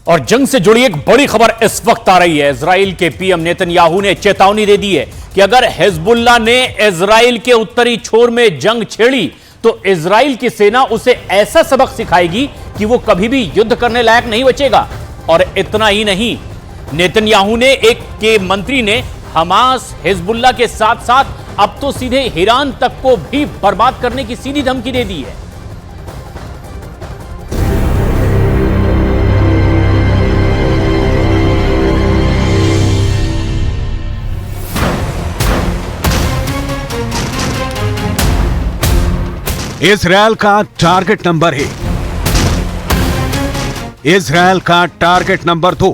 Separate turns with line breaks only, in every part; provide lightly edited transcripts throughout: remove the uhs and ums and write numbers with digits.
और जंग से जुड़ी एक बड़ी खबर इस वक्त आ रही है। इजराइल के पीएम नेतन्याहू ने चेतावनी दे दी है कि अगर हिजबुल्लाह ने इजराइल के उत्तरी छोर में जंग छेड़ी तो इजराइल की सेना उसे ऐसा सबक सिखाएगी कि वो कभी भी युद्ध करने लायक नहीं बचेगा। और इतना ही नहीं, नेतन्याहू ने एक के मंत्री ने हमास हिजबुल्लाह के साथ साथ अब तो सीधे ईरान तक को भी बर्बाद करने की सीधी धमकी दे दी है।
इजरायल का टारगेट नंबर 1, इजरायल का टारगेट नंबर 2,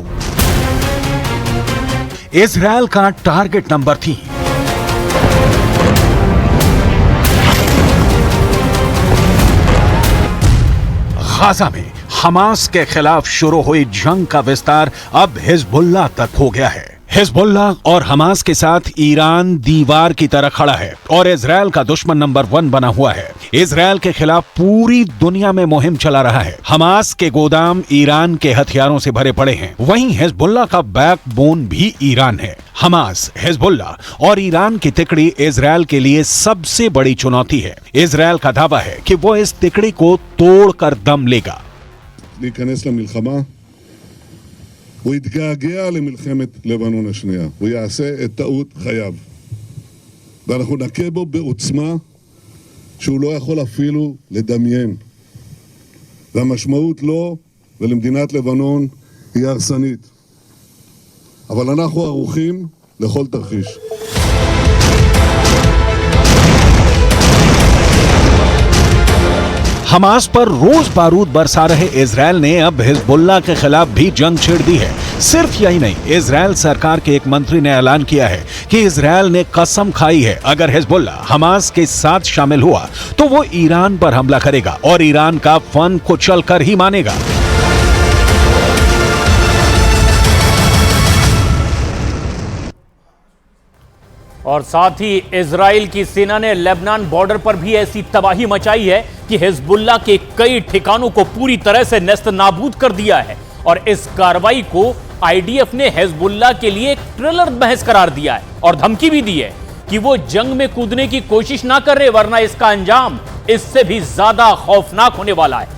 इजरायल का टारगेट नंबर 3। गाजा में हमास के खिलाफ शुरू हुई जंग का विस्तार अब हिजबुल्लाह तक हो गया है। हिजबुल्लाह और हमास के साथ ईरान दीवार की तरह खड़ा है और इजरायल का दुश्मन नंबर 1 बना हुआ है। इजरायल के खिलाफ पूरी दुनिया में मुहिम चला रहा है। हमास के गोदाम ईरान के हथियारों से भरे पड़े हैं। वहीं हिजबुल्लाह का बैकबोन भी ईरान है। हमास, हिजबुल्लाह और ईरान की तिकड़ी इजरायल के लिए सबसे बड़ी चुनौती है। इजरायल का दावा है कि वो इस तिकड़ी को तोड़कर दम लेगा।
הוא יתגעגע למלחמת לבנון השנייה, הוא יעשה את טעות חייו, ואנחנו נכה בו בעוצמה שהוא לא יכול אפילו לדמיין, והמשמעות לו ולמדינת לבנון היא הרסנית, אבל אנחנו ערוכים לכל תרחיש.
हमास पर रोज बारूद बरसा रहे इजरायल ने अब हिजबुल्लाह के खिलाफ भी जंग छेड़ दी है। सिर्फ यही नहीं, इजरायल सरकार के एक मंत्री ने ऐलान किया है कि इजरायल ने कसम खाई है अगर हिजबुल्लाह हमास के साथ शामिल हुआ तो वो ईरान पर हमला करेगा और ईरान का फन कुचल कर ही मानेगा।
और साथ ही इजराइल की सेना ने लेबनान बॉर्डर पर भी ऐसी तबाही मचाई है कि हिजबुल्लाह के कई ठिकानों को पूरी तरह से नेस्त नाबूद कर दिया है। और इस कार्रवाई को आईडीएफ ने हिजबुल्लाह के लिए एक ट्रिलर महज करार दिया है और धमकी भी दी है कि वो जंग में कूदने की कोशिश ना कर रहे, वरना इसका अंजाम इससे भी ज्यादा खौफनाक होने वाला है।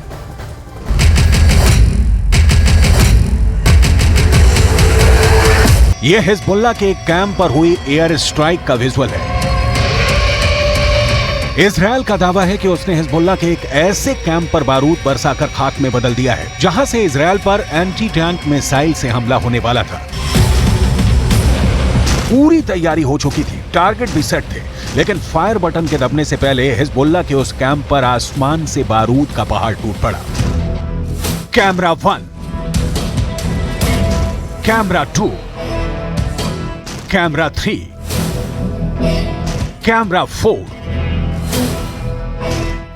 यह हिजबुल्लाह के एक कैंप पर हुई एयर स्ट्राइक का विजुअल है। इजरायल का दावा है कि उसने हिजबुल्लाह के एक ऐसे कैंप पर बारूद बरसाकर खाक में बदल दिया है जहां से इजरायल पर एंटी टैंक मिसाइल से हमला होने वाला था। पूरी तैयारी हो चुकी थी, टारगेट भी सेट थे, लेकिन फायर बटन के दबने से पहले हिजबुल्लाह के उस कैंप पर आसमान से बारूद का पहाड़ टूट पड़ा। Camera 1, camera 2, camera 3, camera 4,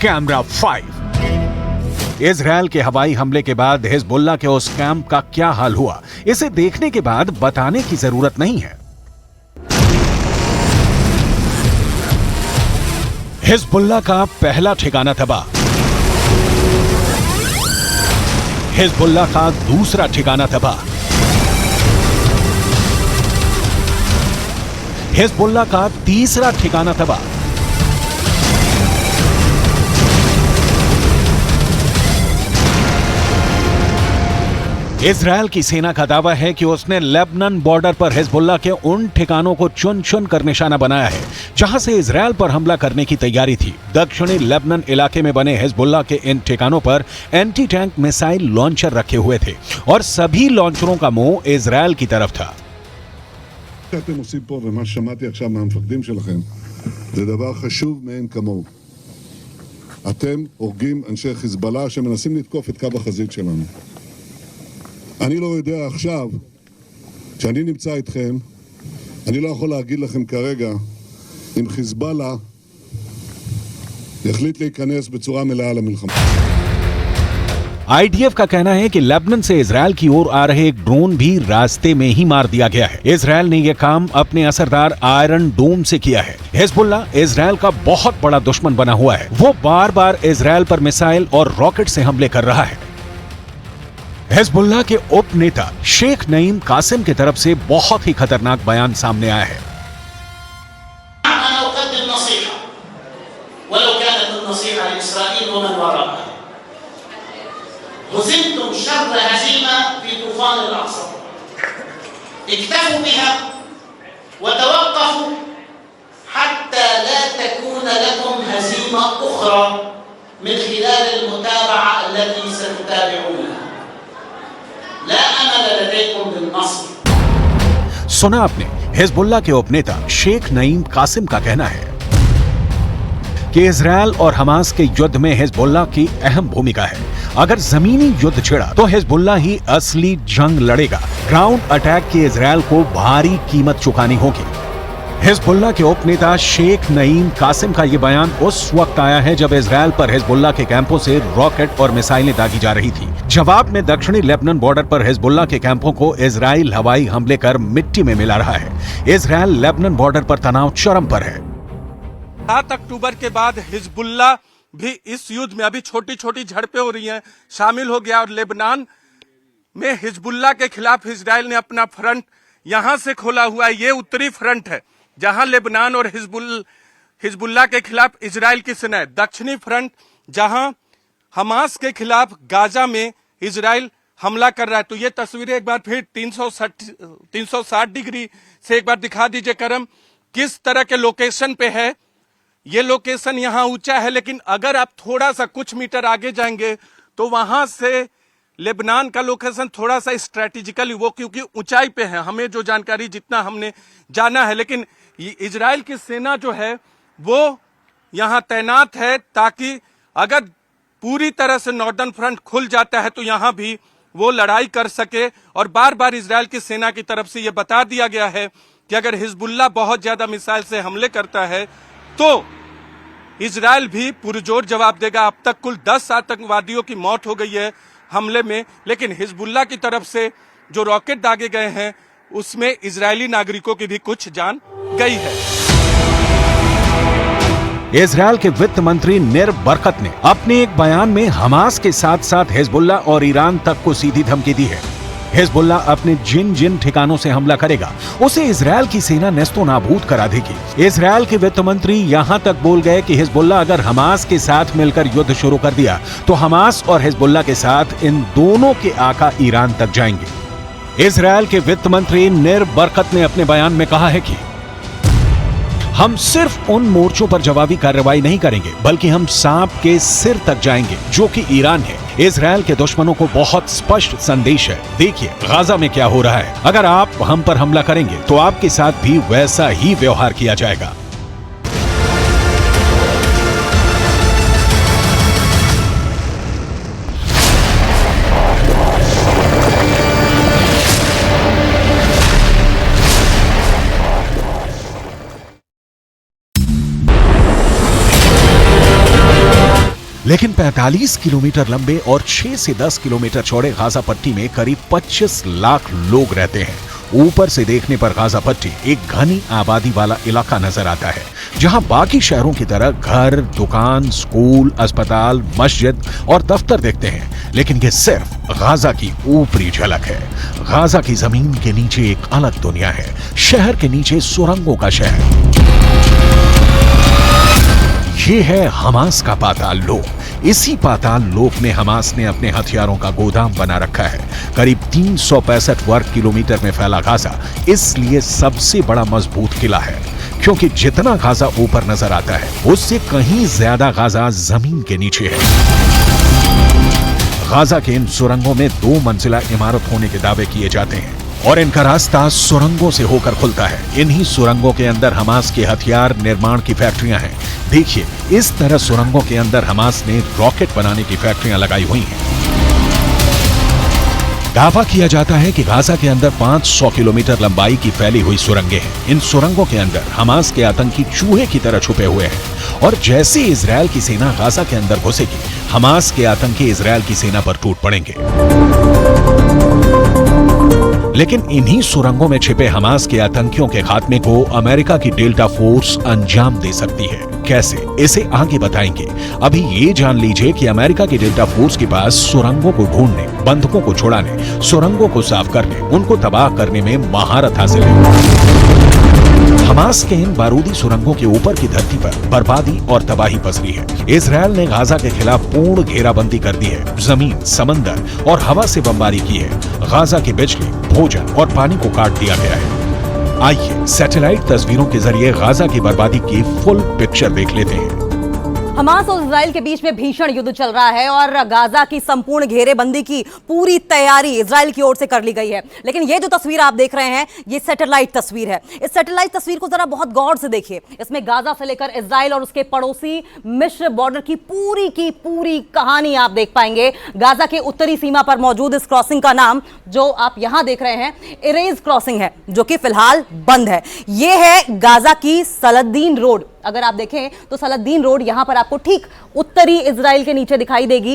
camera 5। Israel के हवाई हमले के बाद हिजबुल्लाह के उस कैंप का क्या हाल हुआ, इसे देखने के बाद बताने की जरूरत नहीं है। हिजबुल्लाह का पहला ठिकाना तबाह, हिजबुल्लाह का दूसरा ठिकाना तबाह, हिजबुल्लाह का तीसरा ठिकाना तबाह, इजरायल की सेना का दावा है कि उसने लेबनान बॉर्डर पर हिजबुल्लाह के उन ठिकानों को चुन चुन कर निशाना बनाया है जहां से इजरायल पर हमला करने की तैयारी थी। दक्षिणी लेबनान इलाके में बने हिजबुल्लाह के इन ठिकानों पर एंटी टैंक मिसाइल लॉन्चर रखे हुए थे और सभी लॉन्चरों का मुंह इजरायल की तरफ था।
שאתם עושים פה ומה ששמעתי עכשיו מהמפקדים שלכם זה דבר חשוב מאין כמוהו. אתם הורגים אנשי חיזבאללה שמנסים לתקוף את קו החזית שלנו. אני לא יודע עכשיו, כשאני נמצא איתכם, אני לא יכול להגיד לכם כרגע אם חיזבאללה יחליט להיכנס בצורה מלאה למלחמה.
आईडीएफ का कहना है कि लेबनान से इजरायल की ओर आ रहे एक ड्रोन भी रास्ते में ही मार दिया गया है। इजरायल ने यह काम अपने असरदार आयरन डोम से किया है। हिजबुल्लाह इजरायल का बहुत बड़ा दुश्मन बना हुआ है। वो बार बार इजरायल पर मिसाइल और रॉकेट से हमले कर रहा है। हिजबुल्लाह के उप नेता शेख नईम कासिम की तरफ से बहुत ही खतरनाक बयान सामने आया है। सुना आपने, हिजबुल्लाह के उपनेता शेख नईम कासिम का कहना है कि इजरायल और हमास के युद्ध में हिजबुल्लाह की अहम भूमिका है। अगर जमीनी युद्ध छिड़ा तो हिजबुल्लाह ही असली जंग लड़ेगा। ग्राउंड अटैक की इजरायल को भारी कीमत चुकानी होगी। हिजबुल्लाह के उपनेता शेख नईम कासिम का यह बयान उस वक्त आया है जब इजरायल पर हिजबुल्लाह के कैंपों से रॉकेट और मिसाइलें दागी जा रही थी। जवाब में दक्षिणी लेबनान बॉर्डर पर हिजबुल्लाह के कैंपों को इजराइल हवाई हमले कर मिट्टी में मिला रहा है। इजरायल लेबनान बॉर्डर पर तनाव चरम पर है।
7 अक्टूबर के बाद हिजबुल्लाह भी इस युद्ध में अभी छोटी छोटी झड़पें हो रही हैं, शामिल हो गया और लेबनान में हिजबुल्लाह के खिलाफ इजराइल ने अपना फ्रंट यहां से खोला हुआ है। ये उत्तरी फ्रंट है जहां लेबनान और हिजबुल्लाह के खिलाफ इजराइल की सेना है। दक्षिणी फ्रंट जहां हमास के खिलाफ गाजा में इजराइल हमला कर रहा है। तो ये तस्वीरें एक बार फिर 360 डिग्री से एक बार दिखा दीजिए करम, किस तरह के लोकेशन पे है। ये लोकेशन यहाँ ऊंचा है, लेकिन अगर आप थोड़ा सा कुछ मीटर आगे जाएंगे तो वहां से लेबनान का लोकेशन थोड़ा सा स्ट्रेटेजिकली, वो क्योंकि ऊंचाई पे है, हमें जो जानकारी जितना हमने जाना है, लेकिन इजराइल की सेना जो है वो यहाँ तैनात है ताकि अगर पूरी तरह से नॉर्दर्न फ्रंट खुल जाता है तो यहाँ भी वो लड़ाई कर सके। और बार बार इजराइल की सेना की तरफ से ये बता दिया गया है कि अगर हिजबुल्लाह बहुत ज्यादा मिसाइल से हमले करता है तो इजराइल भी पुरजोर जवाब देगा। अब तक कुल 10 आतंकवादियों की मौत हो गई है हमले में, लेकिन हिजबुल्लाह की तरफ से जो रॉकेट दागे गए हैं उसमें इजरायली नागरिकों की भी कुछ जान गई है।
इजरायल के वित्त मंत्री निर बरकत ने अपने एक बयान में हमास के साथ साथ हिजबुल्लाह और ईरान तक को सीधी धमकी दी है। हिजबुल्लाह अपने जिन जिन ठिकानों से हमला करेगा उसे इजरायल की सेना नेस्तो नाबूद करा देगी। इजरायल के वित्त मंत्री यहां तक बोल गए कि हिजबुल्लाह अगर हमास के साथ मिलकर युद्ध शुरू कर दिया तो हमास और हिजबुल्लाह के साथ इन दोनों के आका ईरान तक जाएंगे। इजरायल के वित्त मंत्री निर बरकत ने अपने बयान में कहा है कि हम सिर्फ उन मोर्चों पर जवाबी कार्रवाई नहीं करेंगे बल्कि हम सांप के सिर तक जाएंगे जो कि ईरान है। इजरायल के दुश्मनों को बहुत स्पष्ट संदेश है, देखिए गाजा में क्या हो रहा है, अगर आप हम पर हमला करेंगे तो आपके साथ भी वैसा ही व्यवहार किया जाएगा। लेकिन 45 किलोमीटर लंबे और 6 से 10 किलोमीटर चौड़े गाजा पट्टी में करीब 25 लाख लोग रहते हैं। ऊपर से देखने पर गाजा पट्टी एक घनी आबादी वाला इलाका नजर आता है जहां बाकी शहरों की तरह घर, दुकान, स्कूल, अस्पताल, मस्जिद और दफ्तर दिखते हैं, लेकिन ये सिर्फ गाजा की ऊपरी झलक है। गाजा की जमीन के नीचे एक अलग दुनिया है, शहर के नीचे सुरंगों का शहर। ये है हमास का पाताल लोक। इसी पाताल लोक में हमास ने अपने हथियारों का गोदाम बना रखा है। करीब 365 वर्ग किलोमीटर में फैला गाजा इसलिए सबसे बड़ा मजबूत किला है क्योंकि जितना गाजा ऊपर नजर आता है उससे कहीं ज्यादा गाजा जमीन के नीचे है। गाजा के इन सुरंगों में 2 मंजिला इमारत होने के दावे किए जाते हैं और इनका रास्ता सुरंगों से होकर खुलता है। इन्हीं सुरंगों के अंदर हमास के हथियार निर्माण की फैक्ट्रियां हैं। देखिए, इस तरह सुरंगों के अंदर हमास ने रॉकेट बनाने की फैक्ट्रियां लगाई हुई हैं। दावा किया जाता है कि गाजा के अंदर 500 किलोमीटर लंबाई की फैली हुई सुरंगें हैं। इन सुरंगों के अंदर हमास के आतंकी चूहे की तरह छुपे हुए हैं और जैसे इजरायल की सेना गाजा के अंदर घुसेगी, हमास के आतंकी इजरायल की सेना पर टूट पड़ेंगे। लेकिन इन्हीं सुरंगों में छिपे हमास के आतंकियों के खात्मे को अमेरिका की डेल्टा फोर्स अंजाम दे सकती है कैसे, इसे आगे बताएंगे। अभी ये जान लीजिए कि अमेरिका के डेल्टा फोर्स के पास सुरंगों को ढूंढने, बंधकों को छुड़ाने, सुरंगों को साफ करने, उनको तबाह करने में महारत हासिल है। हमास के इन बारूदी सुरंगों के ऊपर की धरती पर बर्बादी और तबाही पसरी है। इजरायल ने गाजा के खिलाफ पूर्ण घेराबंदी कर दी है। जमीन, समंदर और हवा से बमबारी की है। गाजा की बिजली, भोजन और पानी को काट दिया गया है। आइए सैटेलाइट तस्वीरों के जरिए गाजा की बर्बादी की फुल पिक्चर देख लेते हैं।
हमास और इजराइल के बीच में भीषण युद्ध चल रहा है और गाजा की संपूर्ण घेरेबंदी की पूरी तैयारी इजराइल की ओर से कर ली गई है। लेकिन ये जो तस्वीर आप देख रहे हैं, ये सैटेलाइट तस्वीर है। इस सैटेलाइट तस्वीर को जरा बहुत गौर से देखिए। इसमें गाजा से लेकर इजराइल और उसके पड़ोसी मिस्र बॉर्डर की पूरी कहानी आप देख पाएंगे। गाजा के उत्तरी सीमा पर मौजूद इस क्रॉसिंग का नाम, जो आप यहां देख रहे हैं, इरेज क्रॉसिंग है, जो कि फिलहाल बंद है। यह है गाजा की सलादीन रोड। अगर आप देखें तो सलादीन रोड यहां पर आपको ठीक उत्तरी इजराइल के नीचे दिखाई देगी।